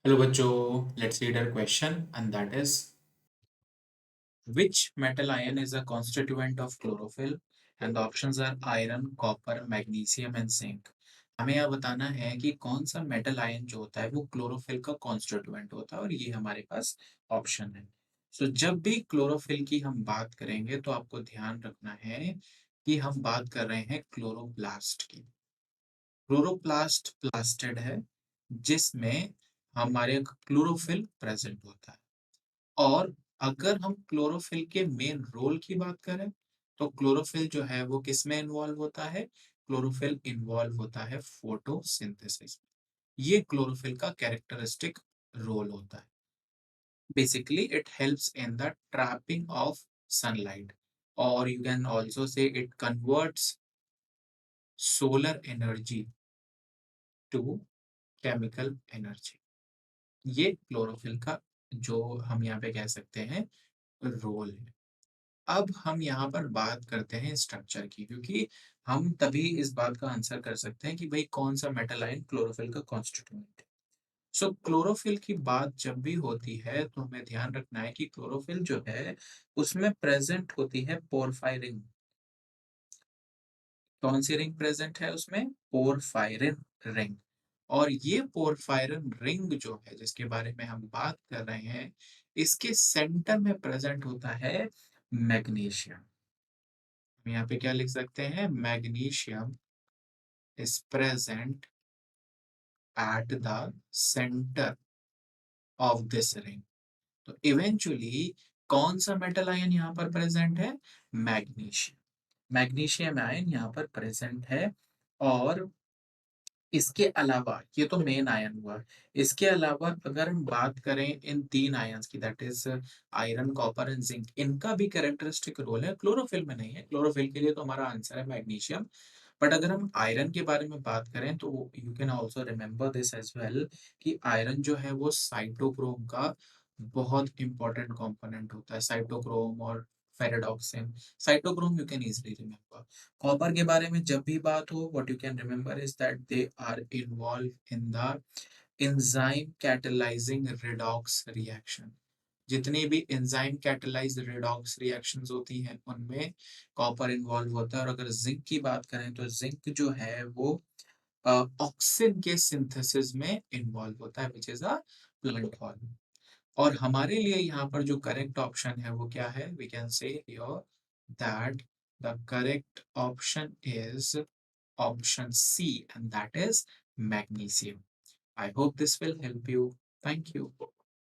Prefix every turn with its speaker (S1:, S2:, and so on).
S1: Hello बच्चों, let's read our question and that is which metal ion is a constituent of chlorophyll and the options are iron, copper, magnesium and zinc. हमें यह बताना है कि कौन सा metal ion जो होता है वो क्लोरोफिल का कॉन्स्टिट्यूएंट होता है और ये हमारे पास ऑप्शन है। जब भी क्लोरोफिल की हम बात करेंगे तो आपको ध्यान रखना है कि हम बात कर रहे हैं क्लोरोप्लास्ट की। क्लोरोप्लास्ट प्लास्टिड है जिसमें हमारे क्लोरोफिल प्रेजेंट होता है। और अगर हम क्लोरोफिल के मेन रोल की बात करें, तो क्लोरोफिल जो है वो किसमें इन्वॉल्व होता है? क्लोरोफिल इन्वॉल्व होता है फोटोसिंथेसिस में। ये क्लोरोफिल का कैरेक्टरिस्टिक रोल होता है। Basically it helps in the trapping of sunlight और you can also say it converts solar energy to chemical energy. ये क्लोरोफिल का जो हम यहाँ पे कह सकते हैं रोल है। अब हम यहाँ पर बात करते हैं स्ट्रक्चर की, क्योंकि हम तभी इस बात का आंसर कर सकते हैं कि भाई कौन सा मेटल आयन क्लोरोफिल का कॉन्स्टिट्यूएंट है। क्लोरोफिल की बात जब भी होती है तो हमें ध्यान रखना है कि क्लोरोफिल जो है उसमें प्रेजेंट होती है पोरफायरिन। कौन सी रिंग प्रेजेंट है उसमें? Porphyrin ring. और ये पोरफायरिन रिंग जो है जिसके बारे में हम बात कर रहे हैं, इसके सेंटर में प्रेजेंट होता है मैग्नीशियम। हम यहाँ पे क्या लिख सकते हैं? Magnesium is present at the centre of this ring. तो इवेंचुअली कौन सा मेटल आयन यहाँ पर प्रेजेंट है? मैग्नीशियम। मैग्नीशियम आयन यहाँ पर प्रेजेंट है। और इसके अलावा ये तो मेन आयन हुआ। इसके अलावा अगर हम बात करें इन तीन आयंस की, that is iron, copper and zinc, इनका भी कैरेक्टरिस्टिक रोल है, क्लोरोफिल में नहीं है। क्लोरोफिल के लिए तो हमारा आंसर है मैग्नीशियम। बट अगर हम आयरन के बारे में बात करें तो you can also remember this as well कि आयरन जो है वो साइटोक्रोम का बहुत इंपॉर्टेंट कंपोनेंट होता है। साइटोक्रोम और ferredoxin. Cytochrome you can easily remember. Copper के बारे में जब भी बात हो, what you can remember is that they are involve in the enzyme catalysing redox reaction. जितनी भी एंजाइम कैटलाइज रिडॉक्स रिएक्शंस होती हैं उनमें कॉपर इन्वॉल्व होता है। और अगर जिंक की बात करें तो जिंक जो है वो ऑक्सिन के सिंथेसिस में इन्वॉल्व होता है, which is a plant hormone. और हमारे लिए यहाँ पर जो करेक्ट ऑप्शन है वो क्या है? We can see here that the correct option is option C, and that is magnesium. I hope this will help you. Thank you.